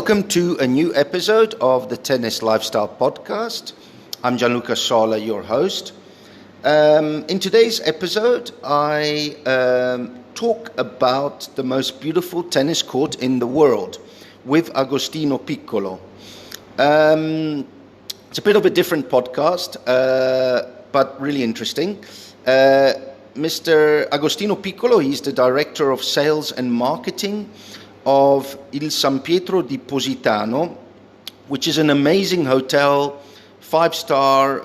Welcome to a new episode of the Tennis Lifestyle Podcast. I'm Gianluca Sola, your host. In today's episode, I talk about the most beautiful tennis court in the world with Agostino Piccolo. It's a bit of a different podcast, but really interesting. Mr. Agostino Piccolo, he's the Director of Sales and Marketing of Il San Pietro di Positano, which is an amazing hotel, 5-star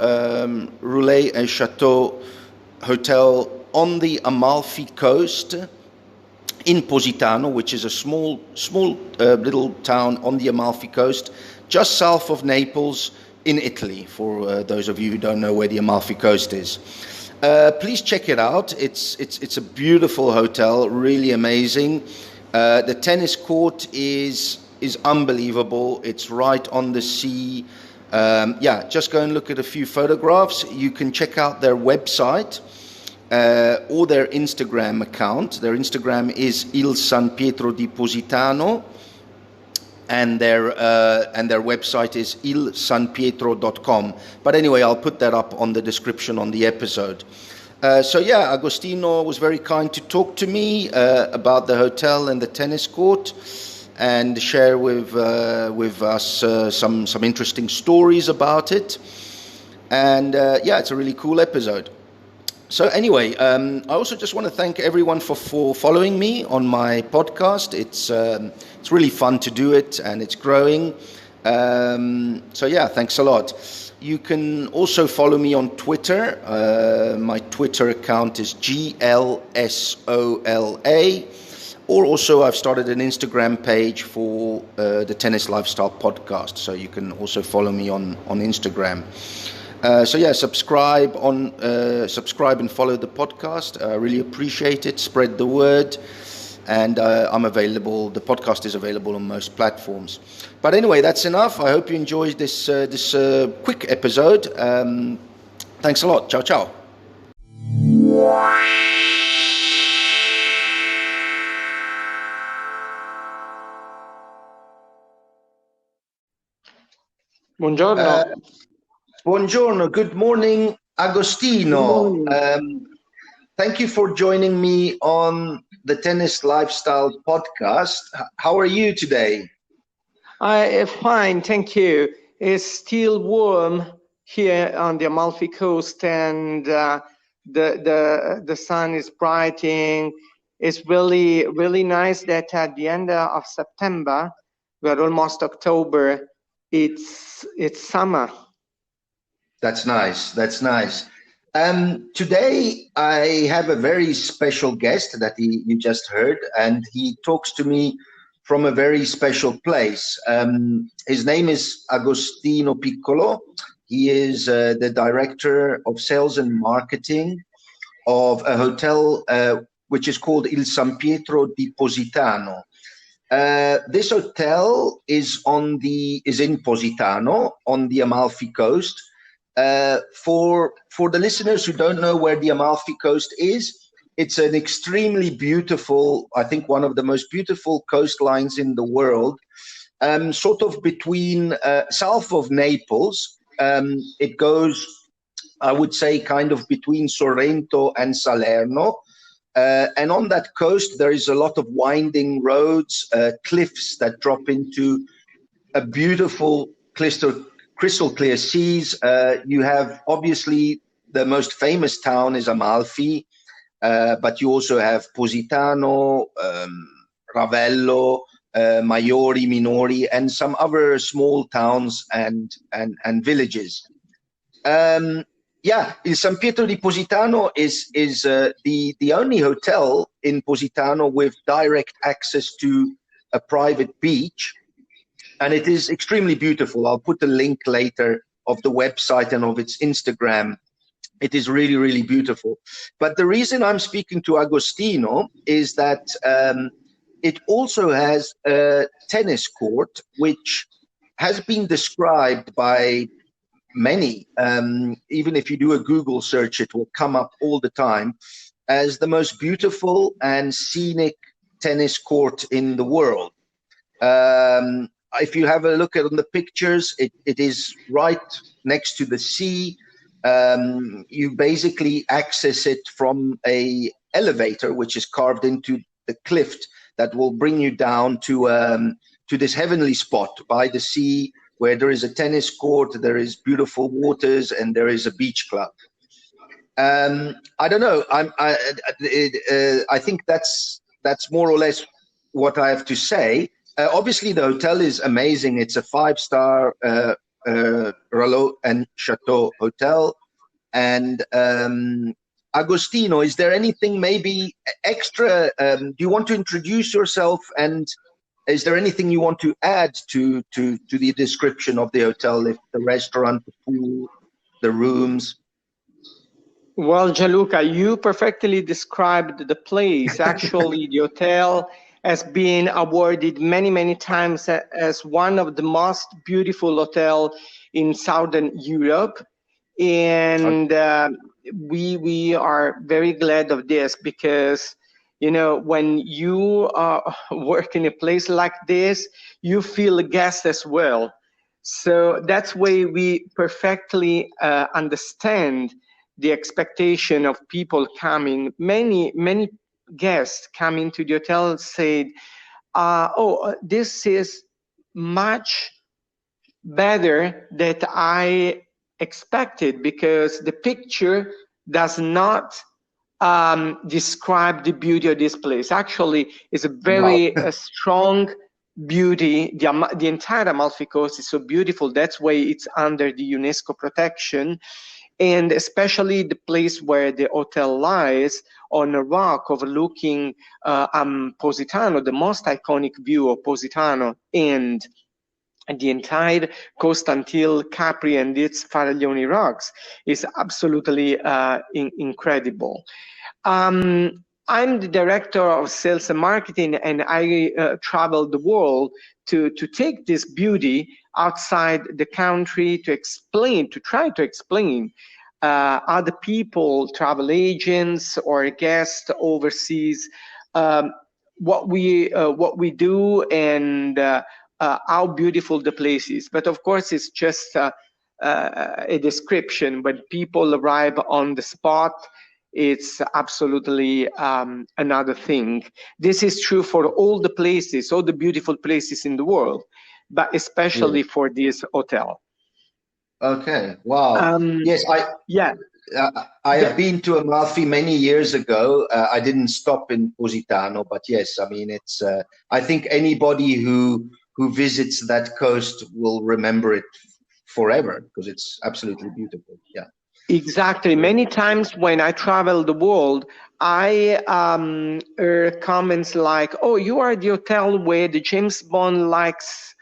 Relais Châteaux hotel on the Amalfi Coast in Positano, which is a small little town on the Amalfi Coast, just south of Naples in Italy, for those of you who don't know where the Amalfi Coast is. Please check it out. It's a beautiful hotel, really amazing. The tennis court is unbelievable. It's right on the sea. Just go and look at a few photographs. You can check out their website or their Instagram account. Their Instagram is Il San Pietro di Positano, and their website is ilsanpietro.com. But anyway, I'll put that up on the description on the episode. Agostino was very kind to talk to me about the hotel and the tennis court, and share with us some interesting stories about it. And it's a really cool episode. So anyway, I also just want to thank everyone for following me on my podcast. It's really fun to do it, and it's growing. Thanks a lot. You can also follow me on Twitter. My Twitter account is GLSOLA. Or also I've started an Instagram page for the Tennis Lifestyle Podcast. So you can also follow me on Instagram. Subscribe and follow the podcast. I really appreciate it. Spread the word. And I'm available. The podcast is available on most platforms. But anyway, that's enough. I hope you enjoyed this quick episode. Thanks a lot. Ciao, ciao. Buongiorno. Buongiorno. Good morning, Agostino. Good morning. Thank you for joining me on the Tennis Lifestyle Podcast. How are you today? Fine, thank you. It's still warm here on the Amalfi Coast, and the sun is brightening. It's really nice that at the end of September, we're almost October. It's summer. That's nice. Today I have a very special guest that you just heard, and he talks to me from a very special place. His name is Agostino Piccolo. He is the Director of Sales and Marketing of a hotel which is called Il San Pietro di Positano. This hotel is in Positano on the Amalfi Coast. For the listeners who don't know where the Amalfi Coast is, it's an extremely beautiful, I think one of the most beautiful coastlines in the world, sort of between south of Naples. It goes, I would say, kind of between Sorrento and Salerno. And on that coast, there is a lot of winding roads, cliffs that drop into a beautiful crystal clear seas. You have, obviously, the most famous town is Amalfi, but you also have Positano, Ravello, Maiori, Minori, and some other small towns and villages. Il San Pietro di Positano is the only hotel in Positano with direct access to a private beach. And it is extremely beautiful. I'll put a link later of the website and of its Instagram. It is really, really beautiful. But the reason I'm speaking to Agostino is that it also has a tennis court, which has been described by many, even if you do a Google search, it will come up all the time, as the most beautiful and scenic tennis court in the world. if you have a look at on the pictures, it is right next to the sea. You basically access it from a elevator, which is carved into the cliff that will bring you down to this heavenly spot by the sea, where there is a tennis court, there is beautiful waters, and there is a beach club. I don't know. I think that's more or less what I have to say. Obviously, the hotel is amazing. It's a 5-star Relais and Châteaux hotel. And Agostino, is there anything maybe extra? Do you want to introduce yourself? And is there anything you want to add to the description of the hotel? If the restaurant, the pool, the rooms? Well, Gianluca, you perfectly described the place. Actually, the hotel has been awarded many times as one of the most beautiful hotels in Southern Europe. And we are very glad of this, because, you know, when you work in a place like this, you feel a guest as well. So that's why we perfectly understand the expectation of people coming. Many guests coming to the hotel said, oh, this is much better than I expected, because the picture does not describe the beauty of this place. Actually, it's a very strong beauty. The entire Amalfi Coast is so beautiful. That's why it's under the UNESCO protection. And especially the place where the hotel lies, on a rock overlooking Positano, the most iconic view of Positano, and the entire coast until Capri and its Faraglioni rocks is absolutely incredible. I'm the director of sales and marketing, and I travel the world to take this beauty outside the country to try to explain other people, travel agents or guests overseas, what we do and how beautiful the place is. But of course, it's just a description. When people arrive on the spot, it's absolutely another thing. This is true for all the places, all the beautiful places in the world, but especially for this hotel. Okay. Wow. Yes, I have been to Amalfi many years ago. I didn't stop in Positano, but yes, I mean, it's. I think anybody who visits that coast will remember it forever, because it's absolutely beautiful. Yeah. Exactly. Many times when I travel the world, I hear comments like, "Oh, you are the hotel where the James Bond likes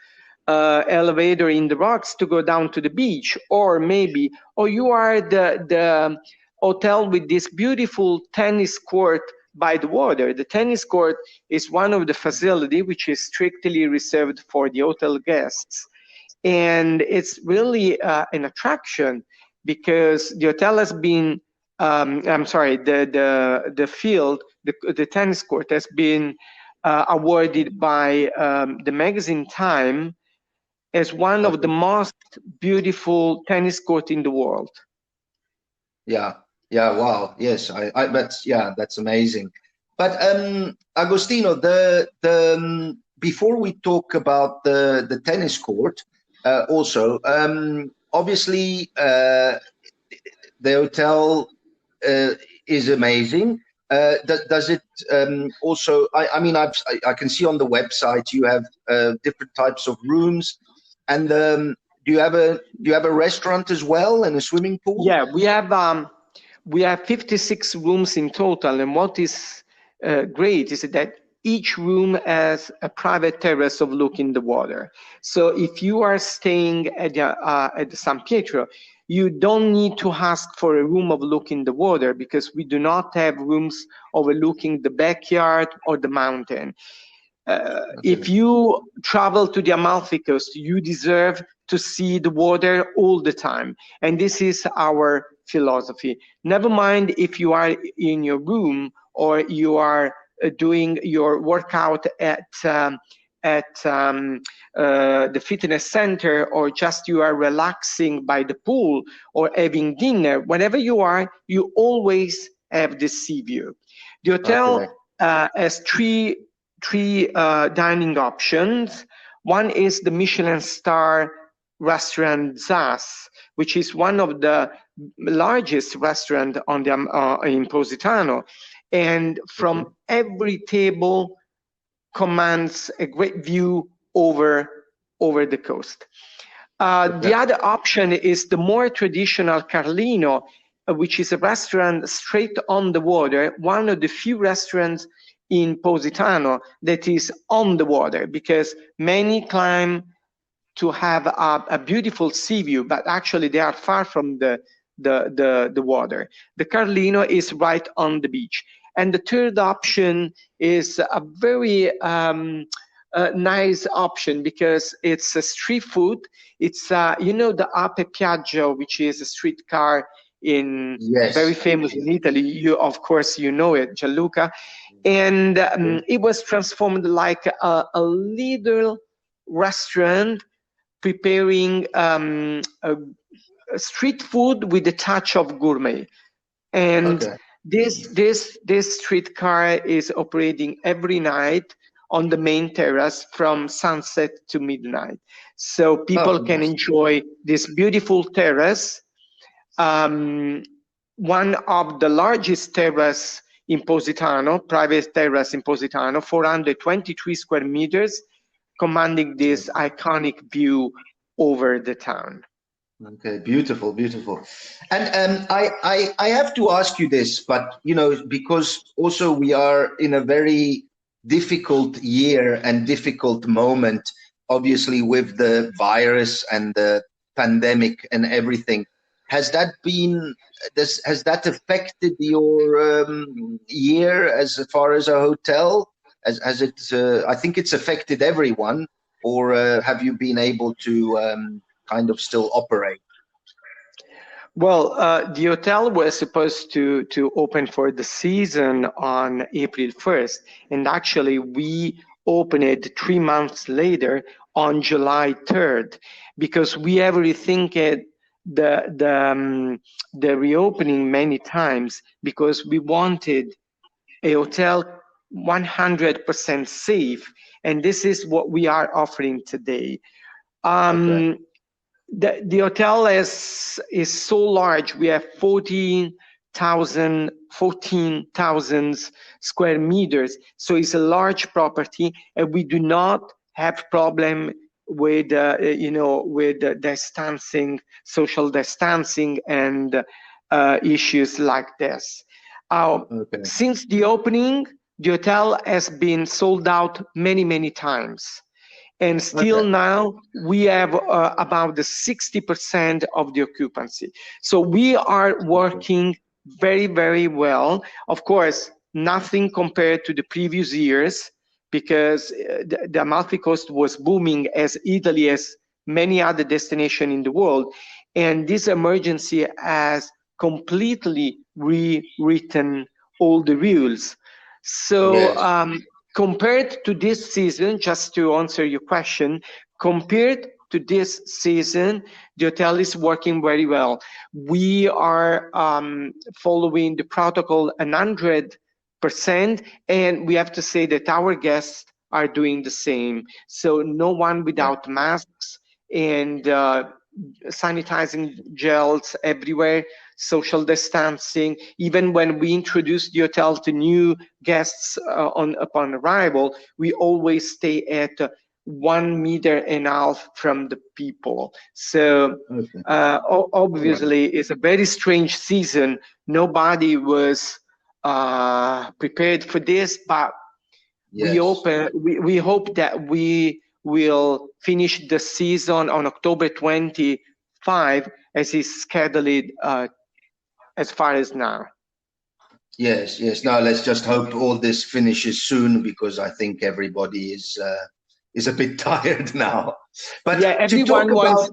elevator in the rocks to go down to the beach," or maybe, "Oh, you are the hotel with this beautiful tennis court by the water." The tennis court is one of the facility which is strictly reserved for the hotel guests, and it's really an attraction, because the hotel has been the field, the tennis court has been awarded by the magazine Time as one of the most beautiful tennis court in the world. Yeah. Wow. Yes. That's amazing. But Agostino, before we talk about the tennis court, also obviously the hotel is amazing. Does it also? I mean, I can see on the website you have different types of rooms. And do you have a restaurant as well and a swimming pool? Yeah, we have 56 rooms in total, and what is great is that each room has a private terrace overlooking the water. So if you are staying at the San Pietro, you don't need to ask for a room overlooking the water, because we do not have rooms overlooking the backyard or the mountain. If you travel to the Amalfi Coast, you deserve to see the water all the time. And this is our philosophy. Never mind if you are in your room or you are doing your workout at at the fitness center, or just you are relaxing by the pool or having dinner, whenever you are, you always have this sea view. The hotel has three dining options. One is the Michelin star restaurant Zas, which is one of the largest restaurant on the in Positano, and from every table commands a great view over the coast. The other option is the more traditional Carlino, which is a restaurant straight on the water, one of the few restaurants in Positano that is on the water, because many climb to have a beautiful sea view, but actually they are far from the water. The Carlino is right on the beach. And the third option is a very nice option, because it's a street food. It's you know, the Ape Piaggio, which is a streetcar in very famous in Italy. You, of course, you know it, Gianluca. And it was transformed like a little restaurant preparing a street food with a touch of gourmet. And this streetcar is operating every night on the main terrace from sunset to midnight. So people can enjoy this beautiful terrace, one of the largest terrace in Positano, private terrace in Positano, 423 square meters, commanding this iconic view over the town. Okay, beautiful, beautiful. And I have to ask you this, but you know, because also we are in a very difficult year and difficult moment, obviously with the virus and the pandemic and everything. Has that affected your year as far as a hotel? As it, I think it's affected everyone, or have you been able to kind of still operate? Well, the hotel was supposed to open for the season on April 1st, and actually we opened it 3 months later on July 3rd, because we have rethinked the reopening many times, because we wanted a hotel 100% safe, and this is what we are offering today. The hotel is so large. We have 14,000 square meters, so it's a large property, and we do not have problem with you know, with distancing, social distancing, and issues like this. Since the opening, the hotel has been sold out many times. And still now we have about the 60% of the occupancy. So we are working very well. Of course, nothing compared to the previous years, because the Amalfi Coast was booming, as Italy, as many other destinations in the world. And this emergency has completely rewritten all the rules. So compared to this season, just to answer your question, compared to this season, the hotel is working very well. We are following the protocol 100%, and we have to say that our guests are doing the same. So no one without masks, and sanitizing gels everywhere, social distancing. Even when we introduce the hotel to new guests upon arrival, we always stay at 1.5 meters from the people. So obviously it's a very strange season. Nobody was prepared for this, but we hope that we will finish the season on October 25, as is scheduled as far as now. Yes. Now let's just hope all this finishes soon, because I think everybody is a bit tired now. But yeah, everyone wants.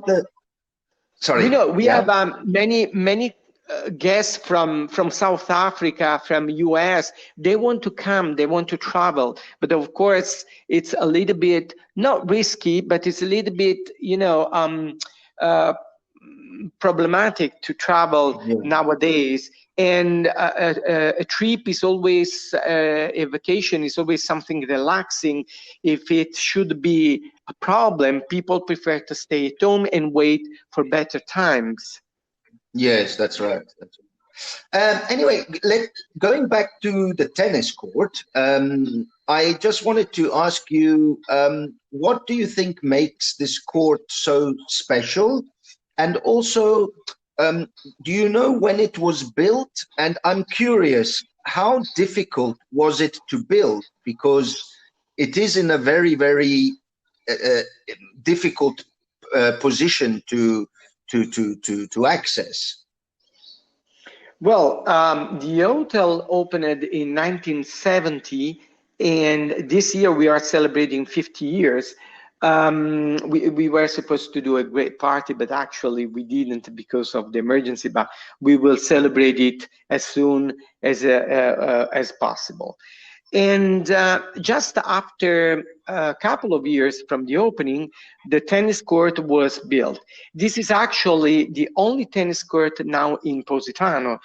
Sorry. You know, we have many guests from South Africa, from US, they want to come, they want to travel, but of course it's a little bit not risky, but it's a little bit, problematic to travel nowadays. And a trip is always, a vacation is always something relaxing. If it should be a problem, people prefer to stay at home and wait for better times. Yes, that's right. Anyway, going back to the tennis court, I just wanted to ask you, what do you think makes this court so special? And also, do you know when it was built? And I'm curious, how difficult was it to build? Because it is in a very, very difficult position to access. Well, the hotel opened in 1970, and this year we are celebrating 50 years. We were supposed to do a great party, but actually we didn't because of the emergency, but we will celebrate it as soon as possible. And just after a couple of years from the opening, the tennis court was built. This is actually the only tennis court now in Positano.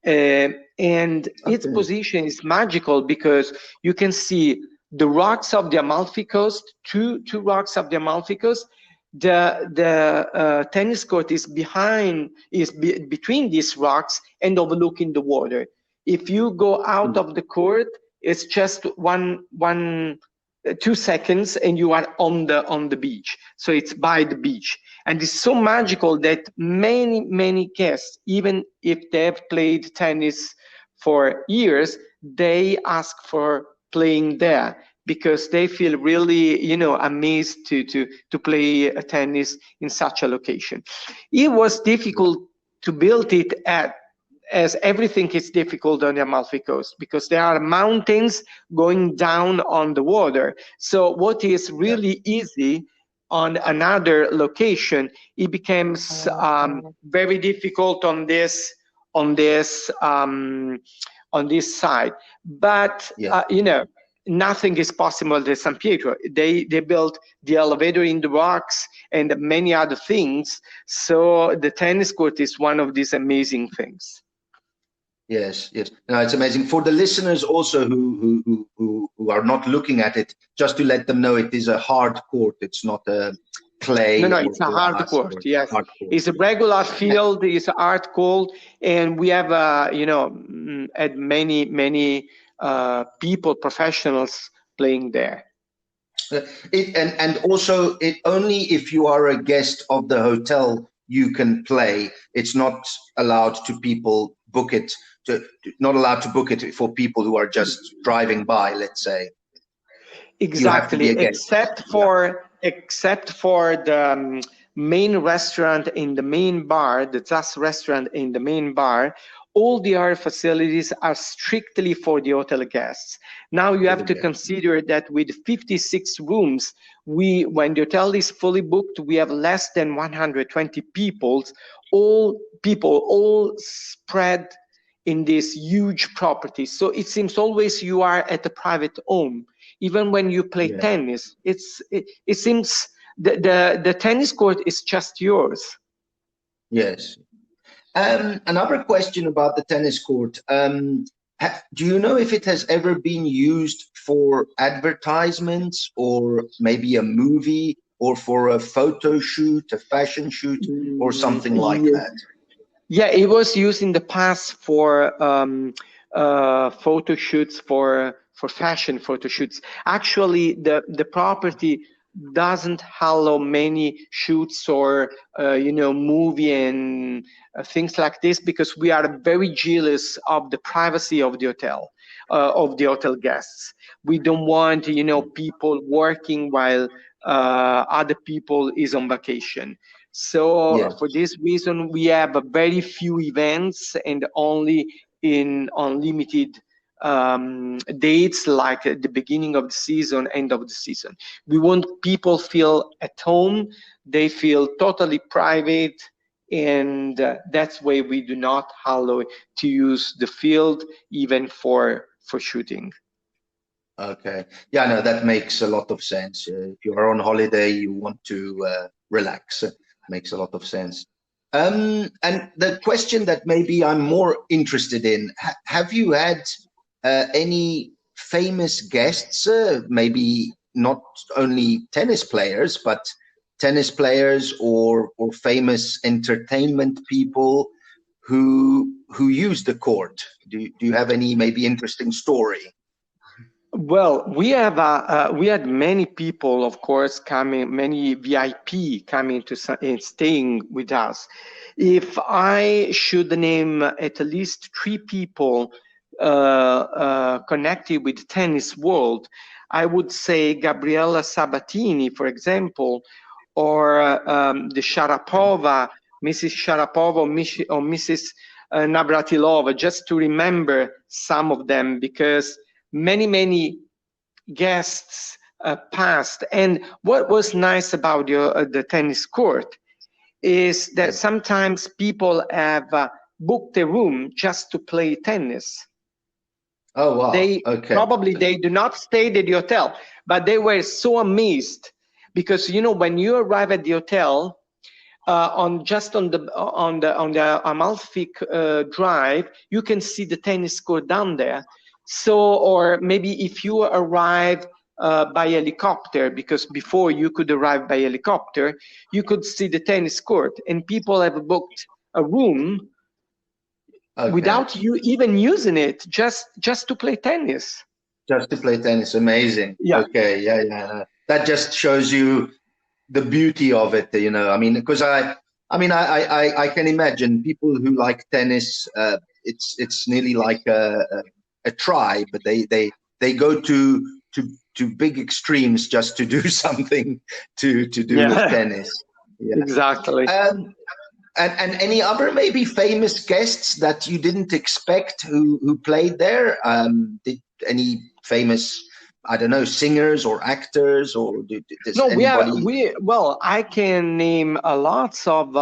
And its position is magical because you can see the rocks of the Amalfi Coast, two rocks of the Amalfi Coast. The tennis court is between these rocks and overlooking the water. If you go out of the court, it's just 2 seconds and you are on the beach. So it's by the beach. And it's so magical that many guests, even if they've played tennis for years, they ask for playing there because they feel really, amazed to play tennis in such a location. It was difficult to build it as everything is difficult on the Amalfi Coast because there are mountains going down on the water. So what is really easy on another location, it becomes very difficult on this side. But nothing is possible at San Pietro. They built the elevator in the rocks and many other things. So the tennis court is one of these amazing things. Yes. No, it's amazing. For the listeners also who are not looking at it, just to let them know it is a hard court. It's not a clay. No, it's a hard court. Yes, hard court. It's a regular field. It's a hard court, and we have had many people, professionals playing there. And also, it only if you are a guest of the hotel you can play. It's not allowed to people book it. Not allowed to book it for people who are just driving by, let's say. Exactly, except for the main restaurant in the main bar, the ZAS restaurant in the main bar. All the other facilities are strictly for the hotel guests. Now you have to consider that with 56 rooms, when the hotel is fully booked, we have less than 120 people, all spread in this huge property. So it seems always you are at a private home. Even when you play tennis, it seems the tennis court is just yours. Yes. Another question about the tennis court. Do you know if it has ever been used for advertisements or maybe a movie or for a photo shoot, a fashion shoot or something like that? Yeah, it was used in the past for photo shoots, for fashion photo shoots. Actually, the property doesn't allow many shoots or movie and things like this because we are very jealous of the privacy of the hotel guests. We don't want people working while other people is on vacation. So for this reason, we have a very few events and only on limited dates, like at the beginning of the season, end of the season. We want people feel at home. They feel totally private, and that's why we do not allow to use the field even for shooting. Okay. Yeah, no, that makes a lot of sense. If you're on holiday, you want to relax. Makes a lot of sense. And the question that maybe I'm more interested in, have you had any famous guests, maybe not only tennis players, but tennis players or famous entertainment people who use the court? Do you have any maybe interesting story? Well, we had many people, of course, coming, many VIP coming to and staying with us. If I should name at least 3 people connected with the tennis world, I would say Gabriella Sabatini, for example, or the Sharapova, Mrs. Sharapova or Mrs. Navratilova, just to remember some of them, because many guests passed. And what was nice about the tennis court is that sometimes people have booked a room just to play tennis. Oh, wow. They Okay. probably they do not stay at the hotel, but they were so amazed because, you know, when you arrive at the hotel, on the Amalfi Drive, you can see the tennis court down there. So, or maybe if you arrive by helicopter, because before you could arrive by helicopter, you could see the tennis court, and people have booked a room without you even using it, just to play tennis. Just to play tennis, amazing. Yeah. Okay, yeah. That just shows you the beauty of it, you know. I mean, because I can imagine people who like tennis. It's nearly like a tribe, but they go to big extremes just to do something to do with tennis. Yeah. Exactly. And any other maybe famous guests that you didn't expect who played there? Did any famous, I don't know, singers or actors, or does no, anybody? Well, I can name a lots of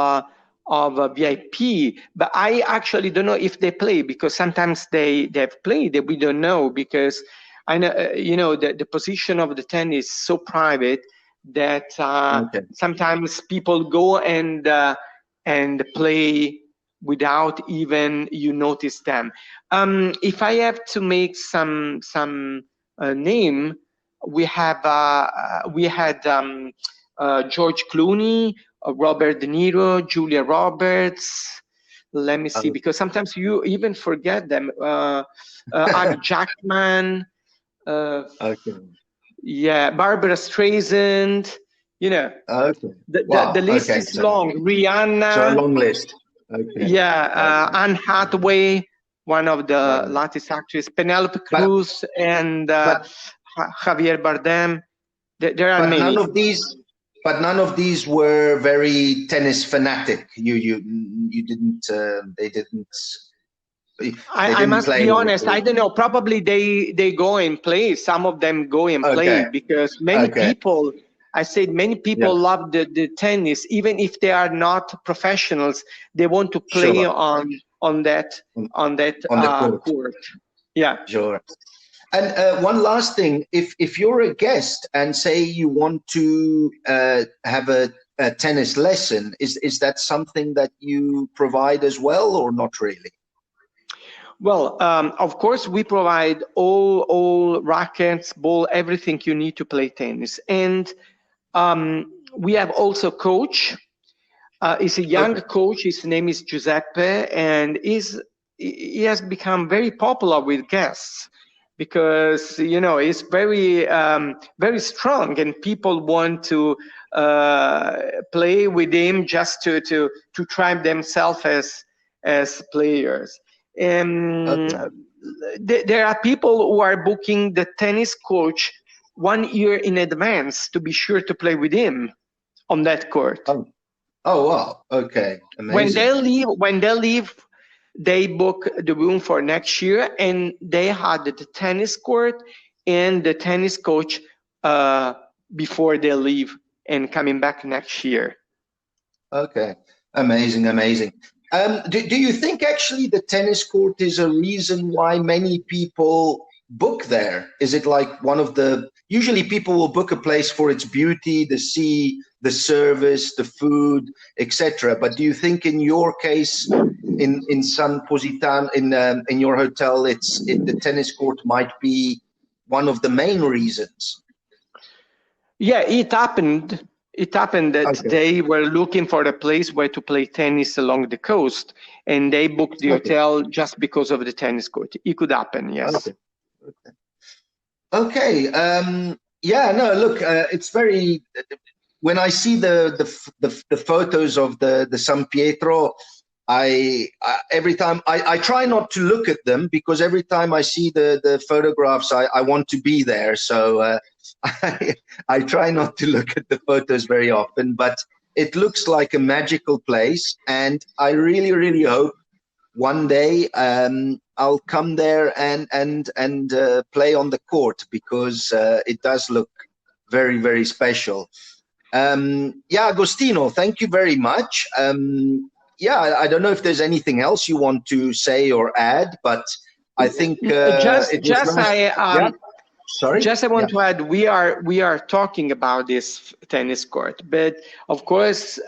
VIP, but I actually don't know if they play, because sometimes they've played that we don't know, because I know you know the position of the tennis is so private that sometimes people go and play without even you notice them. If I have to make some name, we had George Clooney, Robert De Niro, Julia Roberts. Let me see, because sometimes you even forget them. Hugh Jackman. Yeah, Barbara Streisand. You know, the list is long. Rihanna. So a long list. Yeah, Anne Hathaway, one of the latest actresses, Penelope Cruz, and Javier Bardem. There are many. None of these were very tennis fanatic. You didn't. They didn't. I must be honest. I don't know. Probably they go and play. Some of them go and play, because many people. I said many people love the tennis, even if they are not professionals. They want to play on that court. Yeah. Sure. And one last thing, if you're a guest and say you want to have a tennis lesson, is that something that you provide as well, or not really? Well, of course, we provide all rackets, ball, everything you need to play tennis. And we have also coach. He's a young coach. His name is Giuseppe, and he has become very popular with guests, because you know he's very very strong, and people want to play with him just to try themselves as players. There are people who are booking the tennis coach 1 year in advance to be sure to play with him on that court. Oh wow! Okay, amazing. When they leave, they book the room for next year, and they had the tennis court and the tennis coach before they leave and coming back next year. Okay. Amazing, amazing. Do you think actually the tennis court is a reason why many people book there? Is it like one of the, usually people will book a place for its beauty, the sea, the service, the food, etc. But do you think in your case, in San Positano, in your hotel, the tennis court might be one of the main reasons? Yeah, it happened. It happened that Okay. they were looking for a place where to play tennis along the coast, and they booked the hotel just because of the tennis court. It could happen, yes. Okay. Okay. Yeah. No. Look, it's very. When I see the photos of the San Pietro, every time I try not to look at them, because every time I see the photographs, I want to be there. So I try not to look at the photos very often, but it looks like a magical place, and I really, really hope one day I'll come there and play on the court, because it does look very, very special. Yeah, Agostino, thank you very much. Yeah, I don't know if there's anything else you want to say or add, but I think Sorry? Just I want to add, we are talking about this tennis court, but of course,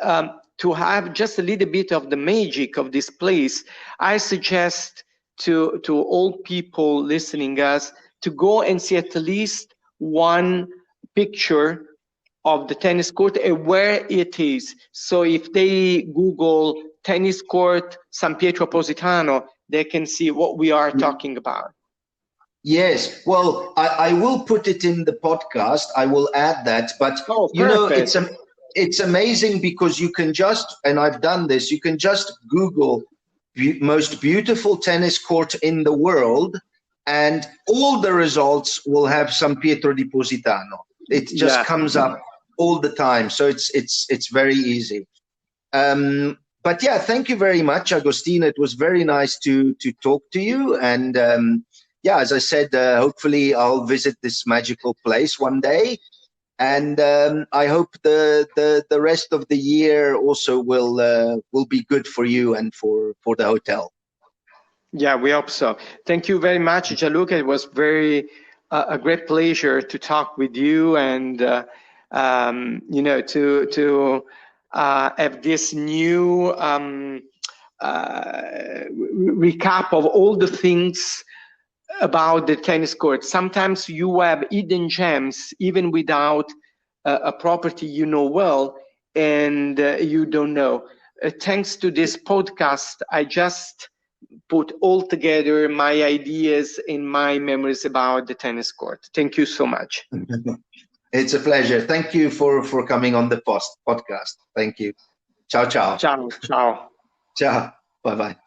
to have just a little bit of the magic of this place, I suggest to all people listening us to go and see at least one picture of the tennis court and where it is. So if they Google tennis court San Pietro Positano, they can see what we are talking about. Yes, well, I will put it in the podcast. I will add that. But you know, it's amazing, because you can just, and I've done this, you can just Google most beautiful tennis court in the world, and all the results will have San Pietro di Positano. It just comes up all the time. So it's very easy. But yeah, thank you very much, Agostino. It was very nice to talk to you. And yeah, as I said, hopefully I'll visit this magical place one day, and I hope the rest of the year also will be good for you and for the hotel. Yeah, we hope so. Thank you very much, Gianluca. It was a great pleasure to talk with you, and you know, to have this new recap of all the things about the tennis court. Sometimes you have hidden gems even without a property you know well, and you don't know. Thanks to this podcast, I just put all together my ideas and my memories about the tennis court. Thank you so much. It's a pleasure. Thank you for coming on the podcast. Thank you. Ciao, ciao. Ciao, ciao. Ciao. Bye-bye.